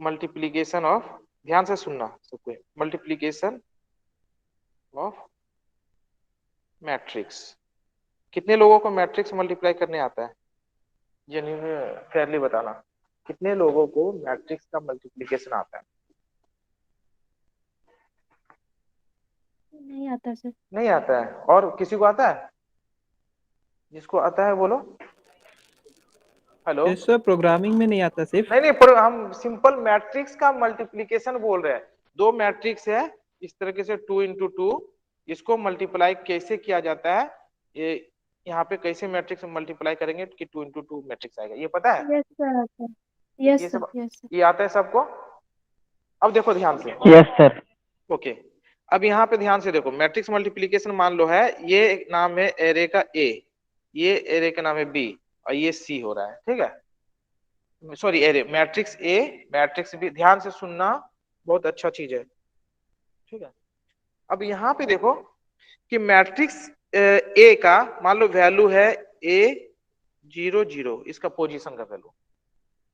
Multiplication of, ध्यान से सुनना सबको, मल्टीप्लीकेशन ऑफ मैट्रिक्स। कितने लोगों को मैट्रिक्स मल्टीप्लाई करने आता है? जेन्युइन फेयरली बताना, कितने लोगों को मैट्रिक्स का मल्टीप्लिकेशन आता है? नहीं आता सर। नहीं आता है, और किसी को आता है? जिसको आता है बोलो। हेलो। यस सर, प्रोग्रामिंग में नहीं आता सिर्फ। नहीं नहीं, पर हम सिंपल मैट्रिक्स का मल्टीप्लिकेशन बोल रहे हैं। दो मैट्रिक्स है, इस तरीके से 2 into 2, इसको मल्टीप्लाई कैसे किया जाता है, ये यहाँ पे कैसे मैट्रिक्स मल्टीप्लाई करेंगे कि 2 into 2 मैट्रिक्स आएगा, ये पता है? यस सर आता है। ये यस सर, सब यस सर। ये आता है सबको। अब देखो ध्यान से। Yes sir. ओके। अब यहाँ पे ध्यान से देखो, मैट्रिक्स मल्टीप्लिकेशन मान लो है, ये एक नाम है एरे का ए, ये एरे का नाम है बी, और ये सी हो रहा है, ठीक है। सॉरी, एरे मैट्रिक्स ए, मैट्रिक्स बी, ध्यान से सुनना, बहुत अच्छा चीज है, ठीक है। अब यहाँ पे देखो कि मैट्रिक्स ए का मान लो वैल्यू है ए 0 0, इसका पोजीशन का वैल्यू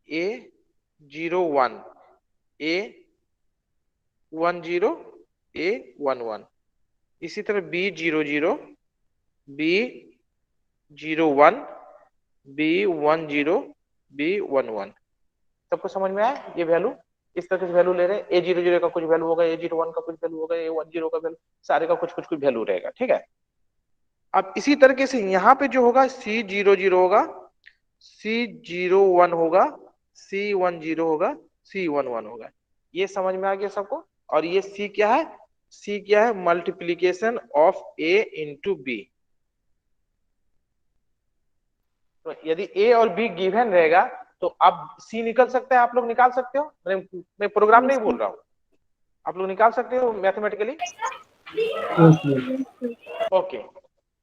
ए 0 1, ए 1 0, ए 1 1, इसी तरह बी 0 0, बी 0 1, बी 1 0, बी 1 1। सबको समझ में आया ये वैल्यू? इस तरह से वैल्यू ले रहे हैं, ए 0 0 का कुछ वैल्यू होगा, ए 0 1 का कुछ वैल्यू होगा, ए 1 0 का वैल्यू, सारे का कुछ कुछ कुछ वैल्यू रहेगा, ठीक है। अब इसी तरीके से यहाँ पे जो होगा सी 0 0 होगा, सी 0 1 होगा, सी 1 0 होगा, सी 1 1 होगा। ये समझ में आ गया सबको? और ये सी क्या है? सी क्या है? Multiplication of A into B. तो यदि ए और बी गिवन रहेगा तो अब सी निकल सकता है, आप लोग निकाल सकते हो, मैं प्रोग्राम नहीं यस बोल सर। रहा हूँ, आप लोग निकाल सकते हो मैथमेटिकली। Yes sir. ओके।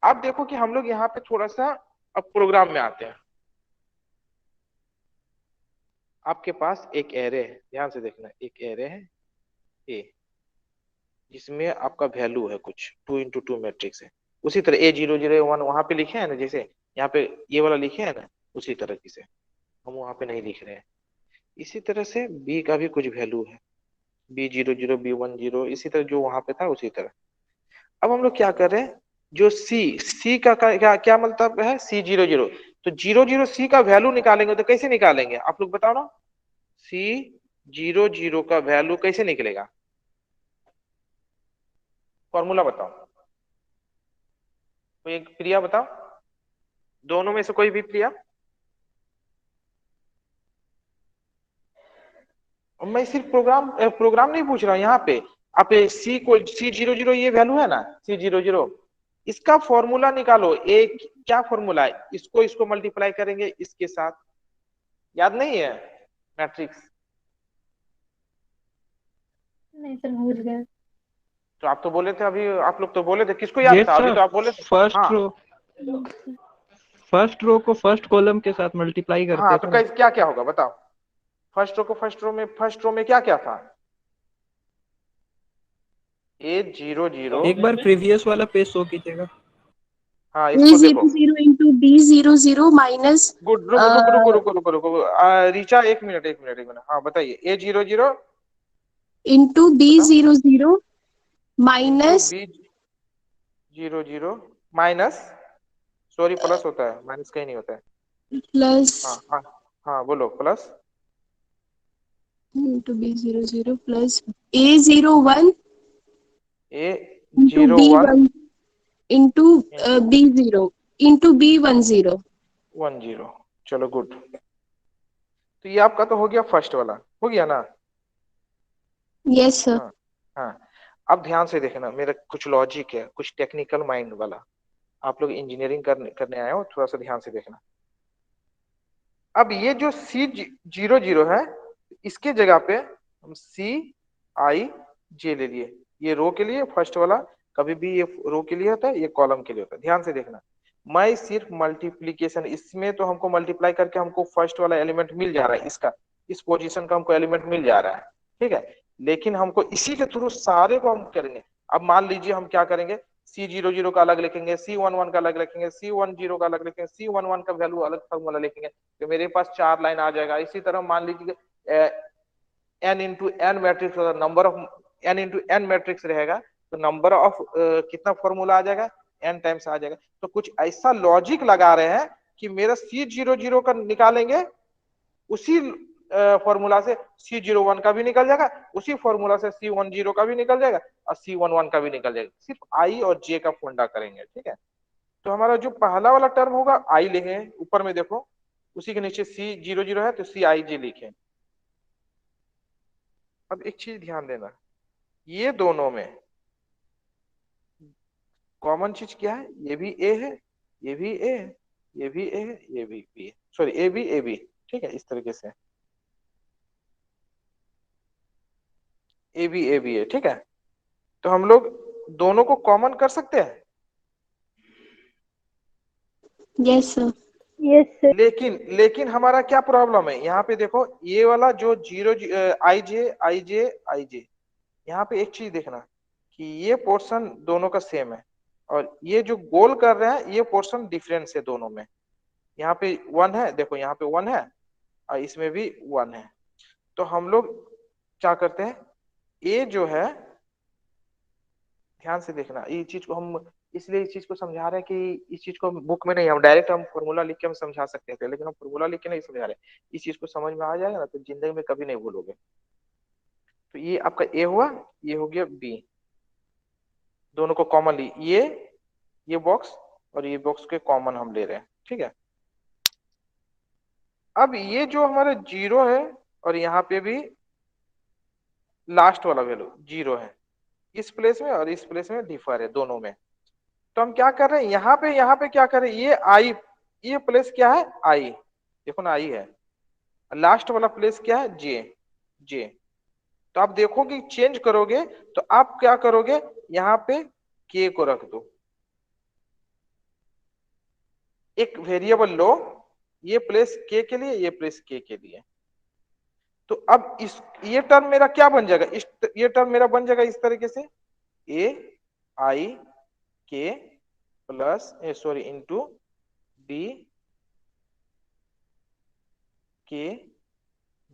अब देखो कि हम लोग यहाँ पे थोड़ा सा अब प्रोग्राम में आते हैं। आपके पास एक एरे है, ध्यान से देखना, एक एरे है ए, जिसमें आपका वैल्यू है कुछ 2 into 2 मैट्रिक्स है। उसी तरह ए 0 0 1 वहां पे लिखे हैं ना, जैसे यहाँ पे ये वाला लिखे है ना, उसी तरह से हम वहां पे नहीं लिख रहे हैं। इसी तरह से बी का भी कुछ वैल्यू है, बी 0 0, बी 1 0, इसी तरह जो वहां पे था उसी तरह। अब हम लोग क्या कर रहे हैं, जो सी का क्या क्या मतलब है, सी 0 0, तो 0 0 सी का वैल्यू निकालेंगे तो कैसे निकालेंगे आप लोग बताओ ना? सी 0 0 का वैल्यू कैसे निकलेगा? फॉर्मूला बताओ, कोई एक प्रिया बताओ, दोनों में से कोई भी प्रिया। और मैं सिर्फ प्रोग्राम नहीं पूछ रहा हूँ यहाँ पे, आप सी को सी 0 0 ये वैल्यू है ना, सी 0 0, इसका फॉर्मूला निकालो। एक क्या फॉर्मूला है, इसको इसको मल्टीप्लाई करेंगे इसके साथ, याद नहीं है मैट्रिक्स? नहीं सर, भूल गए। तो आप तो बोले थे अभी, आप लोग तो बोले थे, किसको याद यस था? अभी सर, तो आप बोले थे। फर्स्ट हाँ रो, यस सर। फर्स्ट रो को फर्स्ट कॉलम के साथ मल्टीप्लाई हाँ, करते तो थे ना। कैसे क्या क्या होगा बताओ? फर्स्ट रो को फर्स्ट रो में क्या क्या था? ए 0 0, एक बार प्रीवियस वाला पेज शो कीजिएगा। हाँ ए इसको देखो। 00 इंटू बी 00 माइनस गुड, रुको रुको रुको रुको रुको रुको, रीचा एक मिनट एक मिनट एक मिनट, हाँ बताइए। ए 0 0 इंटू बी बताओ, 00 into minus B 0 0 minus, sorry plus होता है, माइनस कहीं नहीं होता है। प्लस हाँ हाँ हाँ, बोलो plus. Into B 00 plus A 01 A into 0 B 1 1 into into B 0 into B 10। 1 0, चलो गुड। तो ये आपका तो हो गया फर्स्ट वाला, हो गया ना? Yes sir. हाँ हाँ। अब ध्यान से देखना, मेरा कुछ लॉजिक है, कुछ टेक्निकल माइंड वाला, आप लोग इंजीनियरिंग करने आए हो, थोड़ा सा ध्यान से देखना। अब ये जो सी 0 0 है, इसके जगह पे हम सी आई जे ले लिए, ये रो के लिए फर्स्ट वाला, कभी भी ये रो के लिए होता है, ये कॉलम के लिए होता है, ध्यान से देखना। मैं सिर्फ मल्टीप्लीकेशन, इसमें तो हमको मल्टीप्लाई करके हमको फर्स्ट वाला एलिमेंट मिल जा रहा है, इसका इस पोजीशन का हमको एलिमेंट मिल जा रहा है, ठीक है। लेकिन हमको इसी के थ्रू सारे को हम करेंगे। अब मान लीजिए हम क्या करेंगे, सी 0 0 का अलग लिखेंगे, सी 1 1 का अलग लिखेंगे, सी 1 0 का अलग लिखेंगे, सी 1 1 का वैल्यू अलग फॉर्मूला लिखेंगे, तो मेरे पास 4 लाइन आ जाएगा। इसी तरह मान लीजिए n इंटू एन मैट्रिक्स होगा, number of n into N matrix रहेगा, तो नंबर ऑफ कितना फॉर्मूला आ जाएगा, n टाइम्स आ जाएगा। तो कुछ ऐसा लॉजिक लगा रहे हैं कि मेरा C00 का निकालेंगे, उसी फॉर्मूला से C01 का भी निकल जाएगा, उसी फॉर्मूला से C10 का भी निकल जाएगा, और C11 का भी निकल जाएगा। सिर्फ आई और जे का फंडा करेंगे, ठीक है। तो हमारा जो पहला वाला टर्म होगा आई लिखे, ऊपर में देखो उसी के नीचे C00 है तो CIJ लिखे। अब एक चीज ध्यान देना, ये दोनों में कॉमन चीज क्या है, ये भी ए है, ये भी ए है, ये भी ए है, ये भी बी है, सॉरी ए बी, ठीक है। इस तरीके से ए बी है, ठीक है। तो हम लोग दोनों को कॉमन कर सकते हैं, Yes, sir. Yes, sir. लेकिन हमारा क्या प्रॉब्लम है, यहाँ पे देखो ये वाला जो जीरो आई जे आई जे आई जे, यहाँ पे एक चीज देखना कि ये पोर्शन दोनों का सेम है, और ये जो गोल कर रहे हैं ये पोर्शन डिफरेंस है दोनों में। यहाँ पे 1 है, देखो यहाँ पे 1 है, और इसमें भी 1 है। तो हम लोग क्या करते हैं, ये जो है, ध्यान से देखना, ये चीज को हम इसलिए इस चीज को समझा रहे हैं कि इस चीज को बुक में नहीं, हम डायरेक्ट हम फॉर्मूला लिख के हम समझा सकते थे, लेकिन हम फॉर्मूला लिख के नहीं समझा रहे। इस चीज को समझ में आ जाएगा ना तो जिंदगी में कभी नहीं भूलोगे। तो ये आपका ए हुआ, ये हो गया बी, दोनों को कॉमन ली, ये बॉक्स और ये बॉक्स के कॉमन हम ले रहे हैं, ठीक है। अब ये जो हमारा जीरो है, और यहाँ पे भी लास्ट वाला वैल्यू जीरो है, इस प्लेस में और इस प्लेस में डिफर है दोनों में। तो हम क्या कर रहे हैं, यहाँ पे क्या कर रहे हैं, ये आई, ये प्लेस क्या है आई, देखो ना आई है, लास्ट वाला प्लेस क्या है जे, जे। तो आप देखोगे चेंज करोगे तो आप क्या करोगे, यहाँ पे के को रख दो, एक वेरिएबल लो, ये प्लेस के लिए, ये प्लेस के लिए। तो अब इस ये टर्म मेरा क्या बन जाएगा, ये टर्म मेरा बन जाएगा इस तरीके से, ए आई के प्लस सॉरी इंटू बी के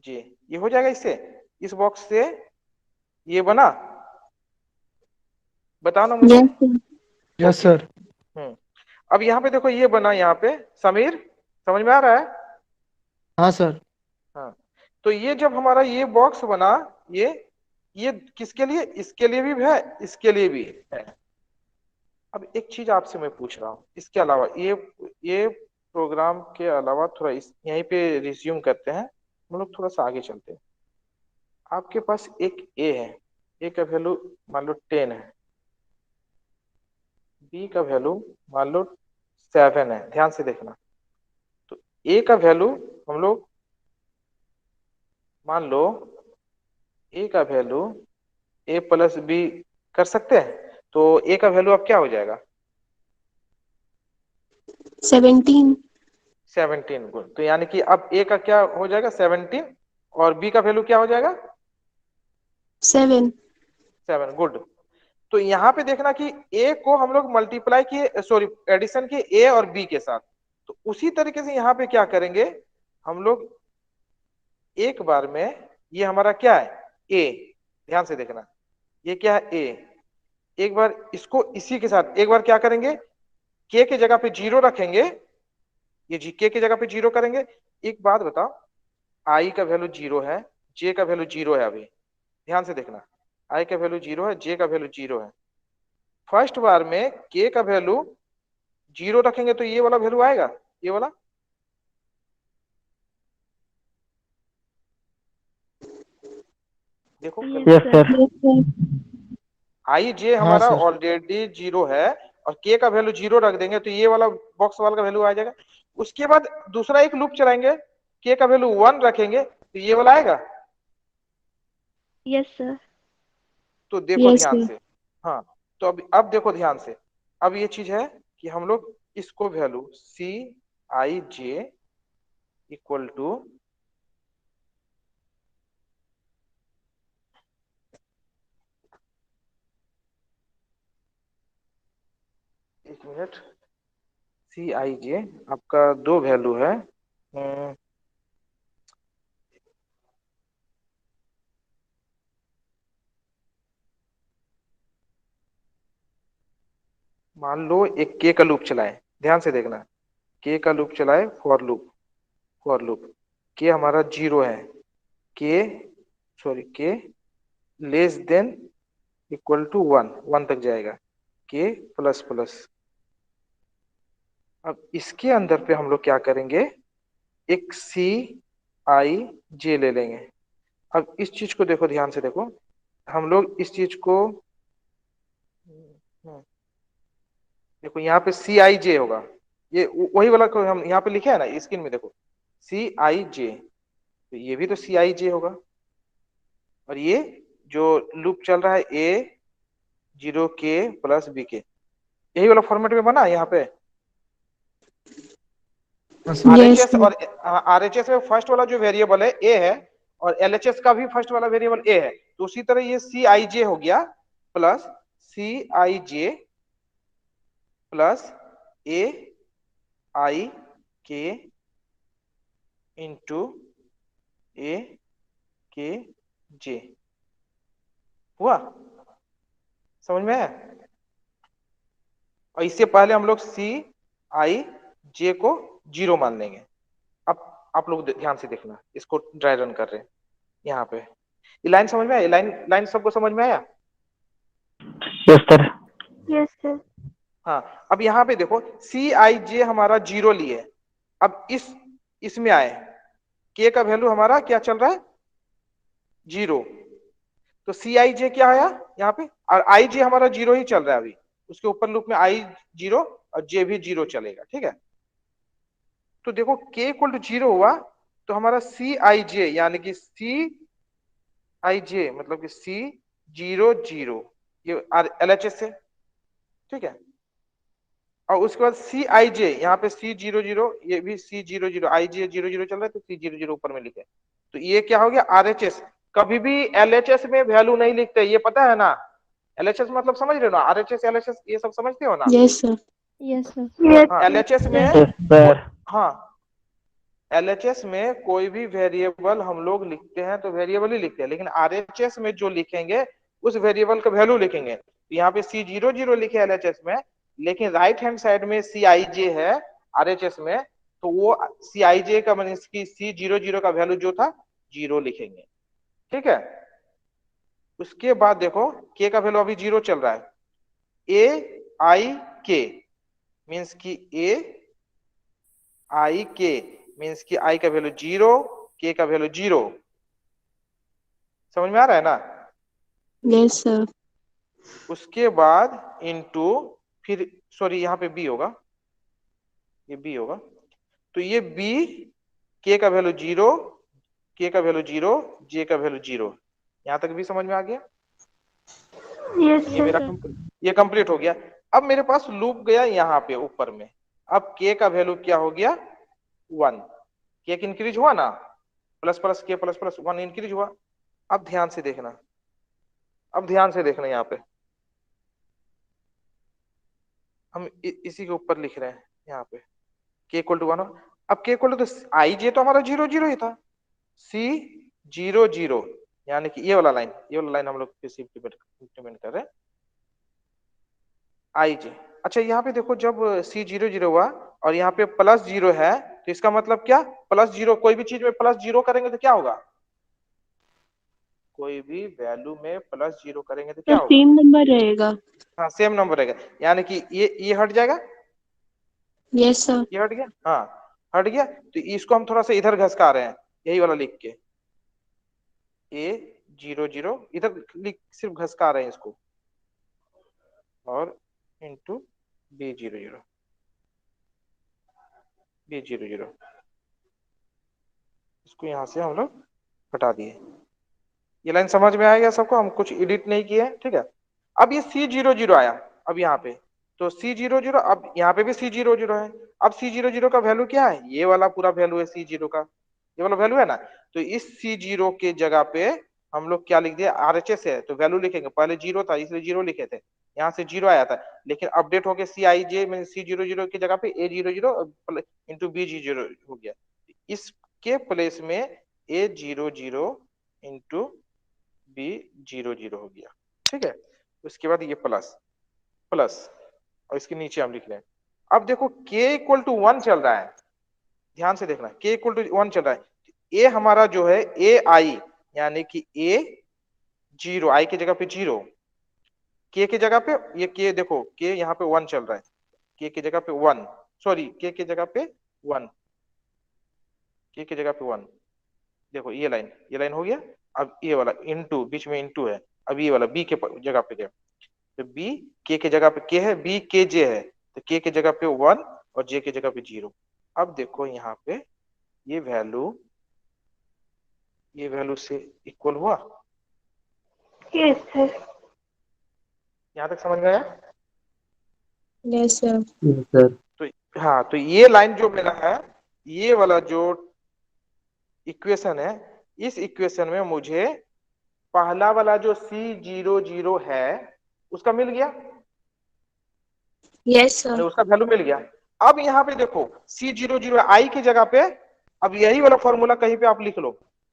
जे, ये हो जाएगा इससे, इस बॉक्स से ये बना, बताओ ना मुझे। Yes, sir. Yes sir. अब यहाँ पे देखो ये बना, यहाँ पे समीर समझ में आ रहा है, हाँ सर। हाँ। तो ये जब हमारा ये बॉक्स बना, ये किसके लिए, इसके लिए भी है, इसके लिए भी है। अब एक चीज आपसे मैं पूछ रहा हूँ, इसके अलावा ये प्रोग्राम के अलावा थोड़ा इस यहीं पे रिज्यूम करते हैं, हम लोग थोड़ा सा आगे चलते हैं। आपके पास एक ए है, ए का वैल्यू मान लो 10 है, बी का वैल्यू मान लो 7 है, ध्यान से देखना। तो ए का वैल्यू हम लोग मान लो, ए का वैल्यू ए प्लस बी कर सकते हैं, तो ए का वैल्यू अब क्या हो जाएगा, 17. 17 गुण, तो यानी कि अब ए का क्या हो जाएगा 17, और बी का वैल्यू क्या हो जाएगा 7. 7, गुड। तो यहाँ पे देखना कि ए को हम लोग मल्टीप्लाई किए, सॉरी एडिशन किए ए और बी के साथ, तो उसी तरीके से यहाँ पे क्या करेंगे हम लोग, एक बार में ये हमारा क्या है ए, ध्यान से देखना, ये क्या है ए, एक बार इसको इसी के साथ एक बार क्या करेंगे, के की जगह पे जीरो रखेंगे, ये जी के की जगह पे जीरो करेंगे। एक बात बताओ, आई का वैल्यू जीरो है, जे का वैल्यू जीरो है, अभी ध्यान से देखना, आई का वैल्यू जीरो है, जे का वैल्यू जीरो है। फर्स्ट बार में के का वैल्यू जीरो रखेंगे तो ये वाला वैल्यू आएगा, ये वाला, देखो Yes, yes sir. Sir. Yes, sir. आई जे हाँ हमारा सर। ऑलरेडी जीरो है, और के का वैल्यू जीरो रख देंगे तो ये वाला बॉक्स वाला का वैल्यू आ जाएगा। उसके बाद दूसरा एक लूप चलाएंगे, के का वैल्यू 1 रखेंगे तो ये वाला आएगा। Yes, sir. तो देखो Yes, ध्यान sir. से, हाँ। तो अब देखो ध्यान से, अब ये चीज है कि हम लोग इसको वैल्यू CIJ इक्वल टू, एक मिनट, CIJ आपका दो वैल्यू है, मान लो एक के का लूप चलाए, ध्यान से देखना, के का लूप चलाए, फॉर लूप के हमारा 0 है, के सॉरी के लेस देन इक्वल टू 1 तक जाएगा, के प्लस प्लस। अब इसके अंदर पे हम लोग क्या करेंगे, एक सी आई जे ले लेंगे। अब इस चीज को देखो, ध्यान से देखो, हम लोग इस चीज को देखो, यहाँ पे सी आई जे होगा, ये वही वाला को हम यहाँ पे लिखे है ना स्क्रीन में, देखो सी आई जे, तो ये भी तो सी आई जे होगा। और ये जो लूप चल रहा है ए 0 के प्लस बी के, यही वाला फॉर्मेट में बना है यहाँ पे। हाँ सर। Yes, RHS sir. और आरएचएस में फर्स्ट वाला जो वेरिएबल है ए है, और एलएचएस का भी फर्स्ट वाला वेरिएबल ए है, तो उसी तरह ये सी आई जे हो गया प्लस सी आई जे प्लस ए आई के इंटू ए के जे, हुआ, समझ में है? और इससे पहले हम लोग सी आई जे को 0 मान लेंगे। अब आप लोग ध्यान से देखना, इसको ड्राई रन कर रहे हैं यहाँ पे, ये लाइन समझ में आया, लाइन लाइन सबको समझ में आया? Yes sir. Yes sir. हाँ, अब यहाँ पे देखो सी आई जे हमारा 0 लिए, अब इसमें आए, के का वैल्यू हमारा क्या चल रहा है, 0, तो सी आई जे क्या आया यहाँ पे, और आई जे हमारा 0 ही चल रहा है अभी, उसके ऊपर लूप में आई 0 और जे भी 0 चलेगा, ठीक है। तो देखो के इक्वल टू 0 हुआ, तो हमारा सी आई जे यानी कि सी आई जे मतलब कि सी 0 0, ये एल एच एस है, ठीक है। और उसके बाद सी आई जे, यहाँ पे सी 0 0, ये भी सी 0 0, आई जे 0 0 चल रहा है, तो सी 0 0 ऊपर में लिखे, तो ये क्या हो गया आर एच एस। कभी भी एल एच एस में वैल्यू नहीं लिखते, ये पता है ना, एल एच एस मतलब समझ रहे हो ना, R H S L H S ये सब समझते हो ना? Yes, sir. Yes sir. हाँ एलएचएस में यस सर। हाँ एलएचएस में कोई भी वेरिएबल हम लोग लिखते हैं तो वेरिएबल ही लिखते हैं, लेकिन आरएचएस में जो लिखेंगे उस वेरिएबल का वैल्यू लिखेंगे। तो यहाँ पे सी 0 0 लिखे एलएचएस में, लेकिन राइट हैंड साइड में सी आई जे है आरएचएस में, तो वो सी आई जे का मीन की सी 0 0 का वैल्यू जो था 0 लिखेंगे, ठीक है। उसके बाद देखो के का वैल्यू अभी 0 चल रहा है, ए आई के मीन्स की ए आई के मीन्स की आई का वैल्यू 0, के का वैल्यू 0, समझ में आ रहा है ना? Yes, sir. उसके बाद इनटू, फिर सॉरी यहाँ पे बी होगा, ये बी होगा, तो ये बी के का वैल्यू 0, के का वैल्यू 0, जे का वैल्यू 0, यहाँ तक भी समझ में आ गया? यस ये मेरा ये कंप्लीट हो गया। अब मेरे पास लूप गया यहाँ पे ऊपर में, अब के का वैल्यू क्या हो गया 1, के इंक्रीज हुआ ना, प्लस प्लस के प्लस प्लस 1 इंक्रीज हुआ। अब ध्यान से देखना, अब ध्यान से देखना, यहाँ पे हम इसी के ऊपर लिख रहे हैं, यहाँ पे के इक्वल टू 1, अब के इक्वल टू, तो आई जे तो हमारा 0 0 ही था, सी 0 0 यानी कि ये वाला लाइन हम लोग इम्प्लीमेंट कर रहे हैं, आई जे। अच्छा यहाँ पे देखो, जब सी 0 0 हुआ और यहाँ पे प्लस 0 है, तो इसका मतलब क्या, प्लस 0, कोई भी चीज में प्लस 0 करेंगे तो क्या होगा, कोई भी वैल्यू में प्लस 0 करेंगे तो क्या तो होगा, सेम नंबर रहेगा. हाँ सेम नंबर रहेगा, यानी कि ये हट जाएगा, Yes, sir. ये हट गया, हाँ हट गया, तो इसको हम थोड़ा सा इधर घसका रहे हैं, यही वाला लिख के, ए 0 0 इधर लिख, सिर्फ घसका रहे हैं इसको, और इंटू बी 0 0, बी 0 0, इसको यहां से हम लोग हटा दिए। ये लाइन समझ में आ गया सबको, हम कुछ एडिट नहीं किए, ठीक है। अब ये सी 0 0 आया, अब यहाँ पे तो सी 0 0, अब यहाँ पे भी सी 0 0 है, अब सी 0 0 का वैल्यू क्या है, ये वाला पूरा वैल्यू है सी 0 का, ये वाला वैल्यू है ना, तो इस सी 0 के जगह पे हम लोग क्या लिख दिया, आरएचएस है तो वैल्यू लिखेंगे, पहले 0 था इसलिए 0 लिखे थे, यहाँ से 0 आया था, लेकिन अपडेट हो गया सी आई जे में सी 0 0 की जगह पे ए 0 0 इंटू बी 0 हो गया, इसके प्लेस में ए 0 0 इंटू बी 0 0 हो गया, ठीक है। उसके बाद ये प्लस प्लस और इसके नीचे हम लिख रहे हैं। अब देखो k इक्वल टू 1 चल रहा है, ध्यान से देखना, k इक्वल टू 1 चल रहा है। a हमारा जो है a आई, यानी कि a 0, i की जगह पे 0, k की जगह पे ये k देखो k यहाँ पे 1 चल रहा है, k की जगह पे 1, सॉरी k की जगह पे 1, k की जगह पे 1, देखो ये लाइन हो गया। अब ये वाला इनटू, बीच में इनटू है, अब ये वाला b के जगह पे गया, तो b k की जगह पे k है, b k j है, तो k की जगह पे 1 और j की जगह पे 0। अब देखो यहाँ पे ये वैल्यू से इक्वल हुआ, यस सर। यहाँ तक समझ में आया? Yes, sir. Yes, sir. तो हाँ, तो ये लाइन जो मेरा है, ये वाला जो इक्वेशन है, इस इक्वेशन में मुझे पहला वाला जो C00 है उसका मिल गया, Yes, sir. उसका वैल्यू मिल गया। अब यहाँ पे देखो C00 i की जगह पे, अब यही वाला फॉर्मूला कहीं पे आप लिख लो,